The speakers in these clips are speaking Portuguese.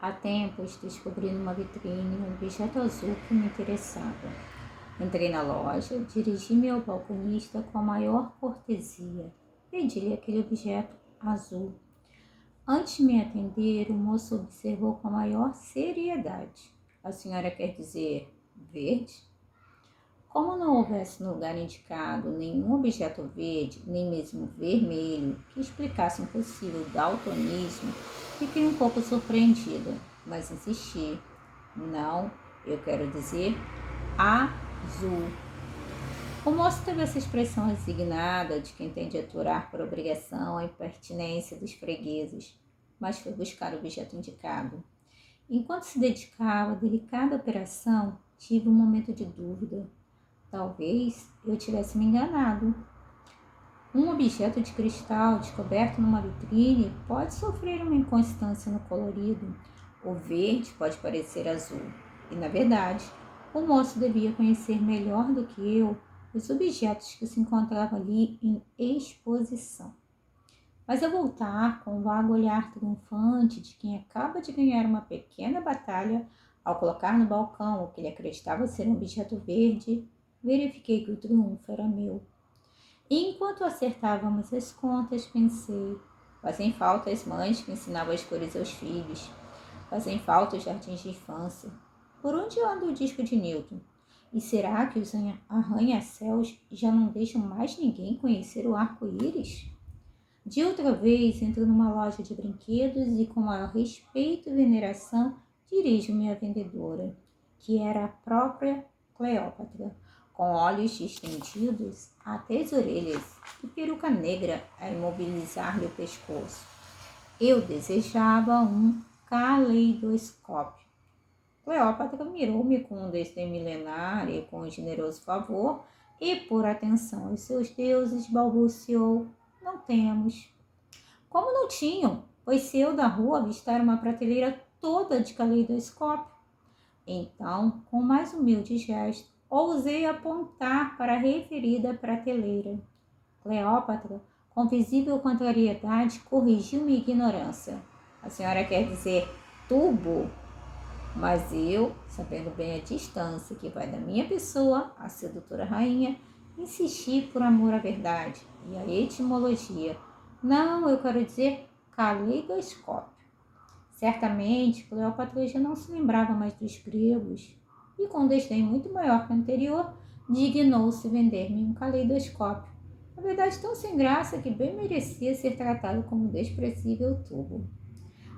Há tempos descobri numa vitrine um objeto azul que me interessava. Entrei na loja, dirigi-me ao balconista com a maior cortesia. Pedi-lhe aquele objeto azul. Antes de me atender, o moço observou com a maior seriedade. A senhora quer dizer verde? Como não houvesse no lugar indicado nenhum objeto verde, nem mesmo vermelho, que explicasse um possível daltonismo, fiquei um pouco surpreendida, mas insisti. Não, eu quero dizer azul. O moço teve essa expressão resignada de quem tem de aturar por obrigação a impertinência dos fregueses, mas foi buscar o objeto indicado. Enquanto se dedicava à delicada operação, tive um momento de dúvida. Talvez eu tivesse me enganado. Um objeto de cristal descoberto numa vitrine pode sofrer uma inconstância no colorido. O verde pode parecer azul. E, na verdade, o moço devia conhecer melhor do que eu os objetos que se encontravam ali em exposição. Mas ao voltar com o vago olhar triunfante de quem acaba de ganhar uma pequena batalha, ao colocar no balcão o que ele acreditava ser um objeto verde, verifiquei que o triunfo era meu. E enquanto acertávamos as contas, pensei: fazem falta as mães que ensinavam as cores aos filhos, fazem falta os jardins de infância. Por onde anda o disco de Newton? E será que os arranha-céus já não deixam mais ninguém conhecer o arco-íris? De outra vez, entro numa loja de brinquedos e, com maior respeito e veneração, dirijo-me à vendedora, que era a própria Cleópatra, com olhos estendidos até as orelhas e peruca negra a imobilizar-lhe o pescoço. Eu desejava um caleidoscópio. Cleópatra mirou-me com um desdém milenar e com um generoso favor, e, por atenção aos seus deuses, balbuciou: não temos. Como não tinham? Pois se eu da rua avistar uma prateleira toda de caleidoscópio. Então, com mais humilde gesto, ousei apontar para a referida prateleira. Cleópatra, com visível contrariedade, corrigiu minha ignorância. A senhora quer dizer tubo? Mas eu, sabendo bem a distância que vai da minha pessoa à sedutora rainha, insisti por amor à verdade e à etimologia. Não, eu quero dizer caleidoscópio. Certamente, Cleópatra já não se lembrava mais dos gregos e, com desdém muito maior que o anterior, dignou-se vender-me um caleidoscópio. Na verdade, tão sem graça que bem merecia ser tratado como desprezível tubo.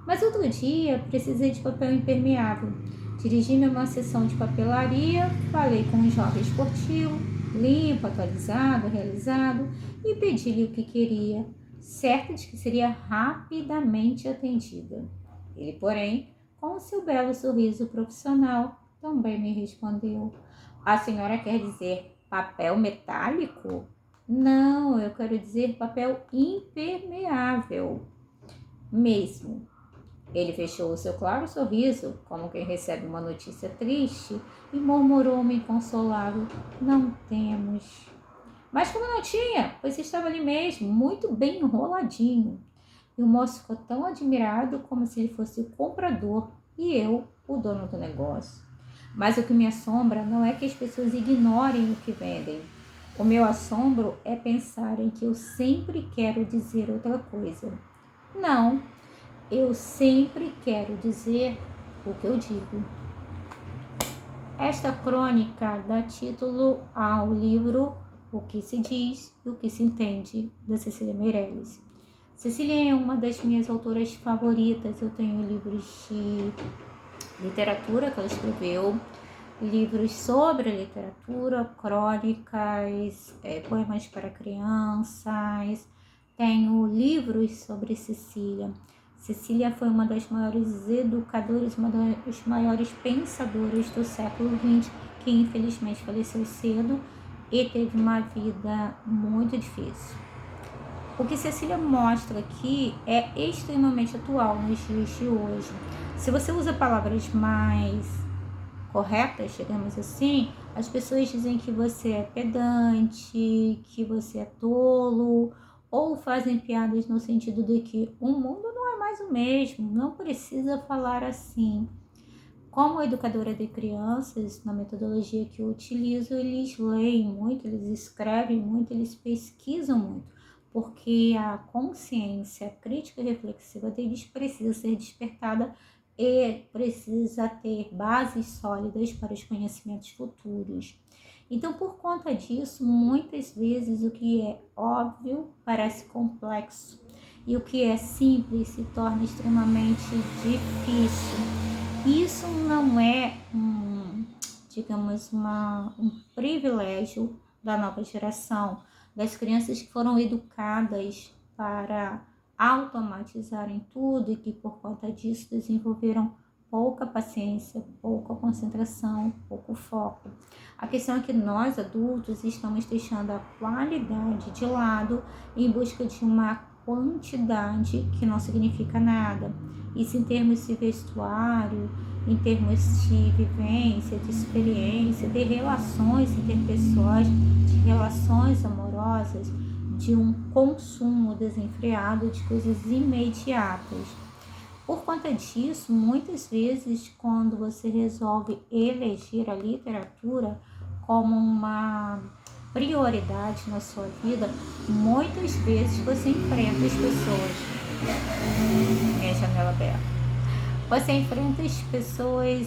Mas outro dia precisei de papel impermeável. Dirigi-me a uma sessão de papelaria, falei com um jovem esportivo, limpo, atualizado, realizado, e pedi-lhe o que queria, certa de que seria rapidamente atendida. Ele, porém, com o seu belo sorriso profissional, também me respondeu: a senhora quer dizer papel metálico? Não, eu quero dizer papel impermeável. Mesmo. Ele fechou o seu claro sorriso, como quem recebe uma notícia triste, e murmurou-me inconsolável: não temos. Mas como não tinha? Pois estava ali mesmo, muito bem enroladinho. E o moço ficou tão admirado como se ele fosse o comprador e eu o dono do negócio. Mas o que me assombra não é que as pessoas ignorem o que vendem. O meu assombro é pensarem que eu sempre quero dizer outra coisa. Não, eu sempre quero dizer o que eu digo. Esta crônica dá título ao livro O que se diz e o que se entende, da Cecília Meirelles. Cecília é uma das minhas autoras favoritas. Eu tenho livros de literatura que ela escreveu, livros sobre literatura, crônicas, poemas para crianças. Tenho livros sobre Cecília. Cecília foi uma das maiores educadoras, uma das maiores pensadoras do século XX, que infelizmente faleceu cedo e teve uma vida muito difícil. O que Cecília mostra aqui é extremamente atual nos dias de hoje. Se você usa palavras mais corretas, digamos assim, as pessoas dizem que você é pedante, que você é tolo, ou fazem piadas no sentido de que o mundo não é mais o mesmo, não precisa falar assim. Como educadora de crianças, na metodologia que eu utilizo, eles leem muito, eles escrevem muito, eles pesquisam muito, porque a consciência crítica e reflexiva deles precisa ser despertada e precisa ter bases sólidas para os conhecimentos futuros. Então, por conta disso, muitas vezes o que é óbvio parece complexo e o que é simples se torna extremamente difícil. Isso não é um privilégio da nova geração, das crianças que foram educadas para automatizarem tudo e que por conta disso desenvolveram pouca paciência, pouca concentração, pouco foco. A questão é que nós adultos estamos deixando a qualidade de lado em busca de uma quantidade que não significa nada. Isso em termos de vestuário, em termos de vivência, de experiência, de relações interpessoais, de relações amorosas, de um consumo desenfreado de coisas imediatas. Por conta disso, muitas vezes, quando você resolve eleger a literatura como uma prioridade na sua vida, muitas vezes você enfrenta as pessoas. Minha janela aberta. Você enfrenta as pessoas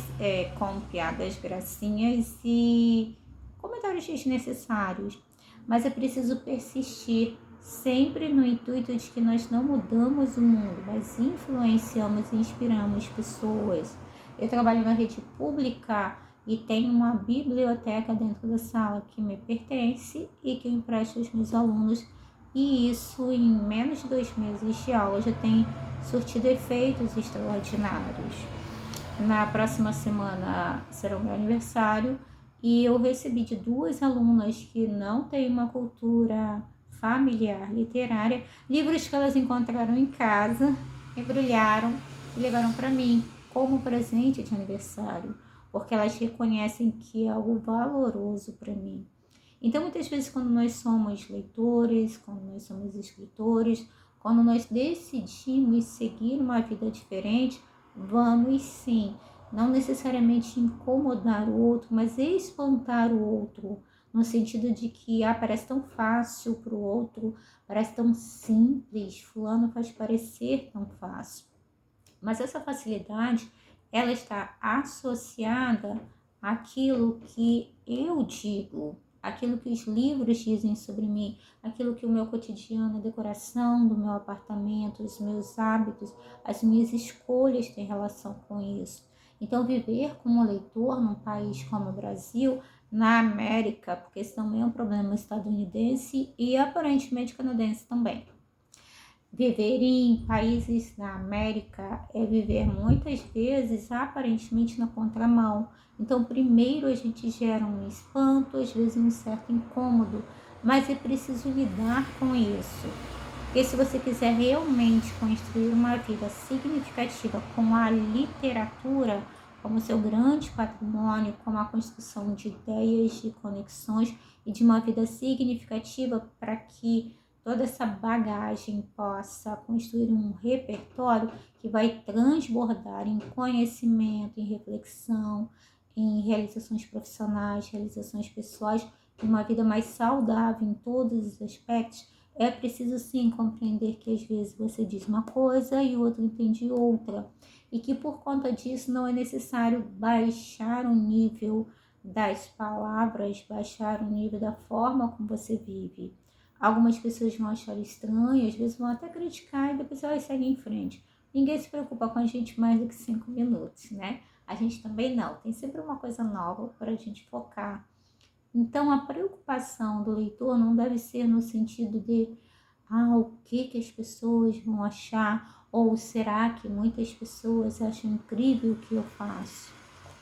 com piadas, gracinhas e comentários desnecessários, mas é preciso persistir sempre no intuito de que nós não mudamos o mundo, mas influenciamos e inspiramos pessoas. Eu trabalho na rede pública e tenho uma biblioteca dentro da sala que me pertence e que eu empresto aos meus alunos, e isso em menos de 2 meses de aula já tem surtido efeitos extraordinários. Na próxima semana será o meu aniversário e eu recebi de 2 alunas que não têm uma cultura familiar literária livros que elas encontraram em casa, embrulharam e levaram para mim como presente de aniversário, porque elas reconhecem que é algo valoroso para mim. Então, muitas vezes, quando nós somos leitores, quando nós somos escritores, quando nós decidimos seguir uma vida diferente, vamos sim, não necessariamente incomodar o outro, mas espantar o outro, no sentido de que parece tão fácil para o outro, parece tão simples, fulano faz parecer tão fácil. Mas essa facilidade, ela está associada àquilo que eu digo, aquilo que os livros dizem sobre mim, aquilo que o meu cotidiano, a decoração do meu apartamento, os meus hábitos, as minhas escolhas têm relação com isso. Então, viver como leitor num país como o Brasil, na América, porque esse também é um problema estadunidense e aparentemente canadense também. Viver em países da América é viver muitas vezes aparentemente na contramão. Então, primeiro a gente gera um espanto, às vezes um certo incômodo, mas é preciso lidar com isso. Porque se você quiser realmente construir uma vida significativa com a literatura como seu grande patrimônio, como a construção de ideias, de conexões e de uma vida significativa para que toda essa bagagem possa construir um repertório que vai transbordar em conhecimento, em reflexão, em realizações profissionais, realizações pessoais, uma vida mais saudável em todos os aspectos, é preciso sim compreender que às vezes você diz uma coisa e o outro entende outra, e que por conta disso não é necessário baixar o nível das palavras, baixar o nível da forma como você vive. Algumas pessoas vão achar estranho, às vezes vão até criticar e depois elas seguem em frente. Ninguém se preocupa com a gente mais do que 5 minutos, né? A gente também não. Tem sempre uma coisa nova para a gente focar. Então, a preocupação do leitor não deve ser no sentido de o que as pessoas vão achar, ou será que muitas pessoas acham incrível o que eu faço?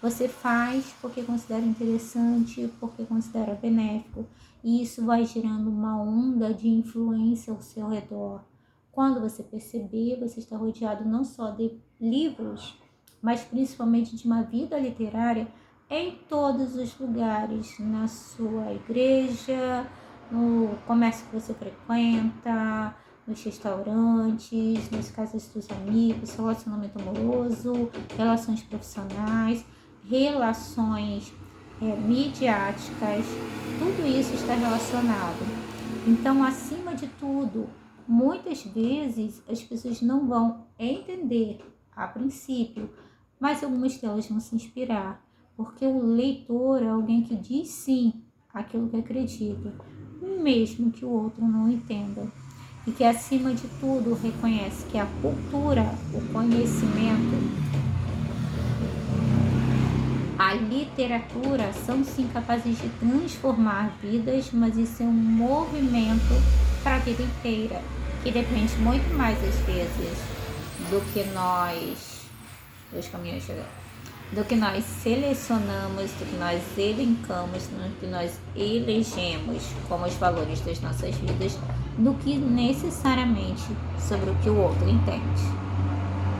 Você faz porque considera interessante, porque considera benéfico, e isso vai gerando uma onda de influência ao seu redor. Quando você perceber, você está rodeado não só de livros, mas principalmente de uma vida literária em todos os lugares, na sua igreja, no comércio que você frequenta, nos restaurantes, nas casas dos amigos, relacionamento amoroso, relações profissionais, relações midiáticas, tudo isso está relacionado. Então, acima de tudo, muitas vezes as pessoas não vão entender a princípio, mas algumas delas vão se inspirar, porque o leitor é alguém que diz sim àquilo que acredita, mesmo que o outro não entenda. E que, acima de tudo, reconhece que a cultura, o conhecimento, a literatura são sim capazes de transformar vidas, mas isso é um movimento para a vida inteira, que depende muito mais, às vezes, do que nós, os caminhos do que nós selecionamos, do que nós elencamos, do que nós elegemos como os valores das nossas vidas, do que necessariamente sobre o que o outro entende.